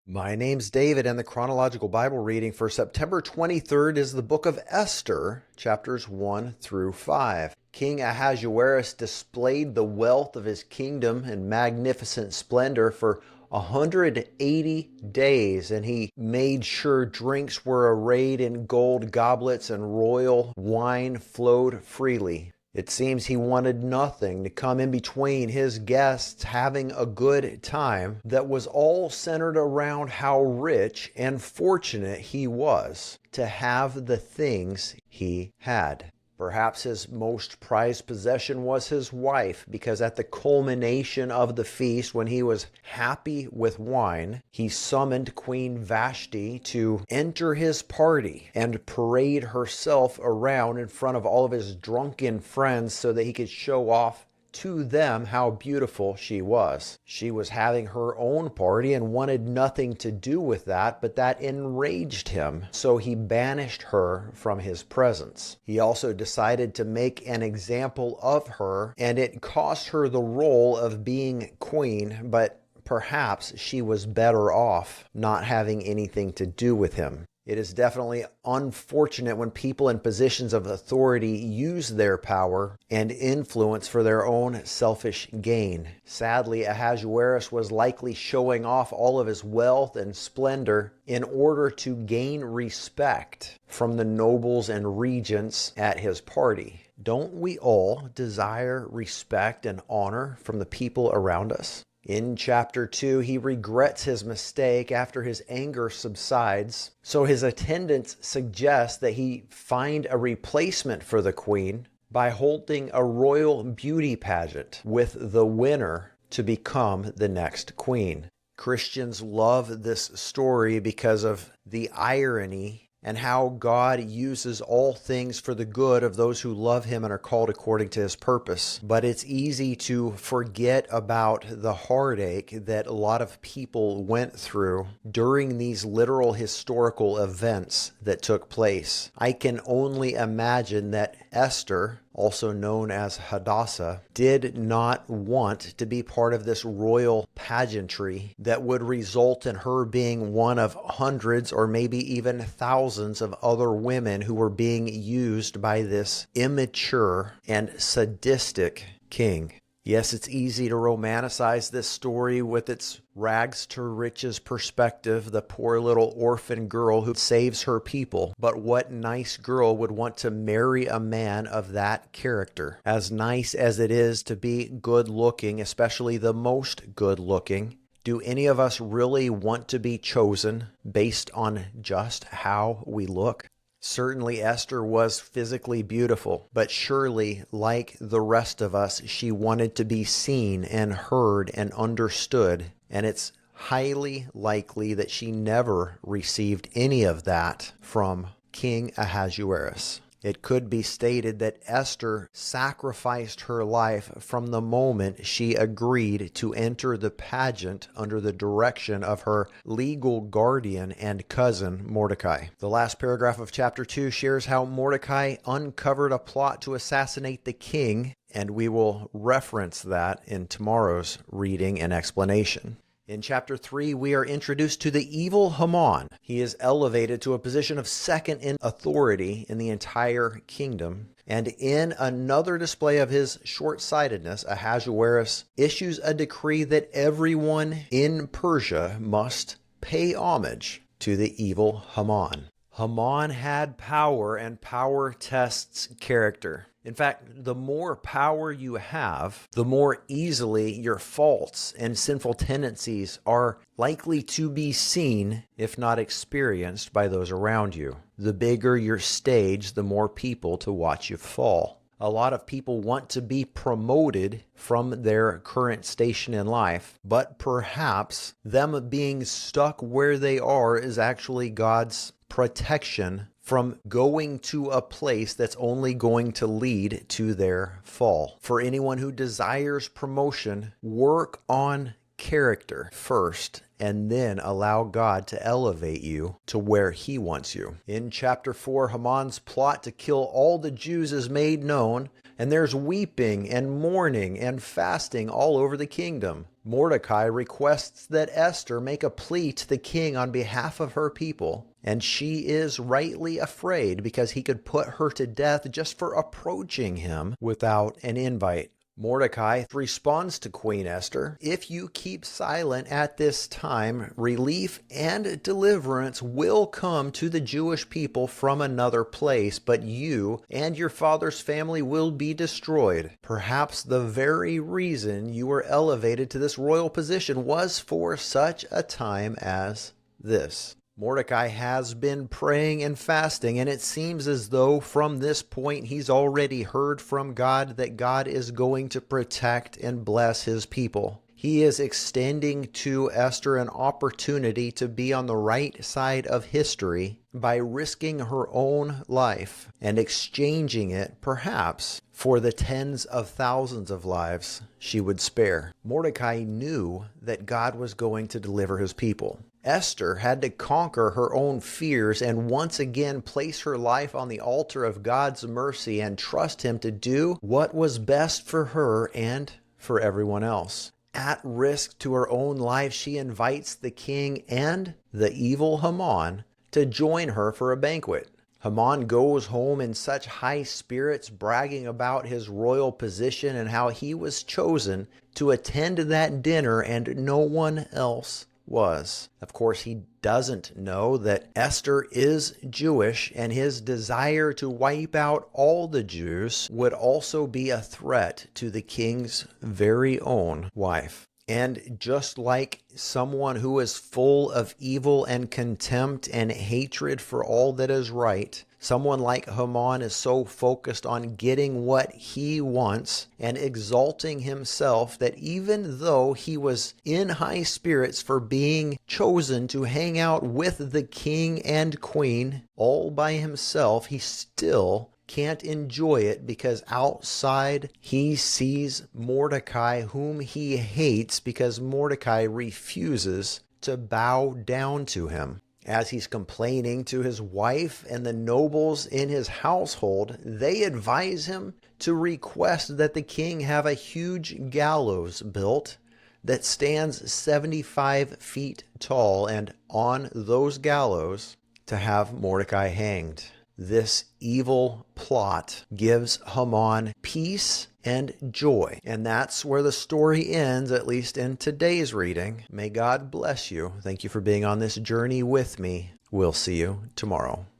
My name's David, and the Chronological Bible Reading for September 23rd is the book of Esther, chapters 1 through 5. King Ahasuerus displayed the wealth of his kingdom in magnificent splendor for 180 days, and he made sure drinks were arrayed in gold goblets and royal wine flowed freely. It seems he wanted nothing to come in between his guests having a good time that was all centered around how rich and fortunate he was to have the things he had. Perhaps his most prized possession was his wife, because at the culmination of the feast, when he was happy with wine, he summoned Queen Vashti to enter his party and parade herself around in front of all of his drunken friends so that he could show off to them how beautiful she was. She was having her own party and wanted nothing to do with that, but that enraged him, so he banished her from his presence. He also decided to make an example of her, and it cost her the role of being queen, but perhaps she was better off not having anything to do with him. It is definitely unfortunate when people in positions of authority use their power and influence for their own selfish gain. Sadly, Ahasuerus was likely showing off all of his wealth and splendor in order to gain respect from the nobles and regents at his party. Don't we all desire respect and honor from the people around us? In chapter 2, he regrets his mistake after his anger subsides, so his attendants suggest that he find a replacement for the queen by holding a royal beauty pageant with the winner to become the next queen. Christians love this story because of the irony and how God uses all things for the good of those who love Him and are called according to His purpose. But it's easy to forget about the heartache that a lot of people went through during these literal historical events that took place. I can only imagine that Esther, also known as Hadassah, did not want to be part of this royal pageantry that would result in her being one of hundreds or maybe even thousands of other women who were being used by this immature and sadistic king. Yes, it's easy to romanticize this story with its rags to riches perspective, the poor little orphan girl who saves her people. But what nice girl would want to marry a man of that character? As nice as it is to be good looking, especially the most good looking, do any of us really want to be chosen based on just how we look? Certainly Esther was physically beautiful, but surely, like the rest of us, she wanted to be seen and heard and understood, and it's highly likely that she never received any of that from King Ahasuerus. It could be stated that Esther sacrificed her life from the moment she agreed to enter the pageant under the direction of her legal guardian and cousin Mordecai. The last paragraph of chapter 2 shares how Mordecai uncovered a plot to assassinate the king, and we will reference that in tomorrow's reading and explanation. In chapter 3, we are introduced to the evil Haman. He is elevated to a position of second in authority in the entire kingdom. And in another display of his short-sightedness, Ahasuerus issues a decree that everyone in Persia must pay homage to the evil Haman. Haman had power, and power tests character. In fact, the more power you have, the more easily your faults and sinful tendencies are likely to be seen, if not experienced, by those around you. The bigger your stage, the more people to watch you fall. A lot of people want to be promoted from their current station in life, but perhaps them being stuck where they are is actually God's protection from going to a place that's only going to lead to their fall. For anyone who desires promotion, work on character first, and then allow God to elevate you to where He wants you. In chapter 4, Haman's plot to kill all the Jews is made known, and there's weeping and mourning and fasting all over the kingdom. Mordecai requests that Esther make a plea to the king on behalf of her people, and she is rightly afraid because he could put her to death just for approaching him without an invite. Mordecai responds to Queen Esther, "If you keep silent at this time, relief and deliverance will come to the Jewish people from another place, but you and your father's family will be destroyed. Perhaps the very reason you were elevated to this royal position was for such a time as this." Mordecai has been praying and fasting, and it seems as though from this point he's already heard from God that God is going to protect and bless his people. He is extending to Esther an opportunity to be on the right side of history by risking her own life and exchanging it, perhaps, for the tens of thousands of lives she would spare. Mordecai knew that God was going to deliver his people. Esther had to conquer her own fears and once again place her life on the altar of God's mercy and trust him to do what was best for her and for everyone else. At risk to her own life, she invites the king and the evil Haman to join her for a banquet. Haman goes home in such high spirits, bragging about his royal position and how he was chosen to attend that dinner and no one else was. Of course, he doesn't know that Esther is Jewish, and his desire to wipe out all the Jews would also be a threat to the king's very own wife. And just like someone who is full of evil and contempt and hatred for all that is right, someone like Haman is so focused on getting what he wants and exalting himself that even though he was in high spirits for being chosen to hang out with the king and queen all by himself, he still can't enjoy it because outside he sees Mordecai, whom he hates because Mordecai refuses to bow down to him. As he's complaining to his wife and the nobles in his household, they advise him to request that the king have a huge gallows built that stands 75 feet tall, and on those gallows to have Mordecai hanged. This evil plot gives Haman peace and joy. And that's where the story ends, at least in today's reading. May God bless you. Thank you for being on this journey with me. We'll see you tomorrow.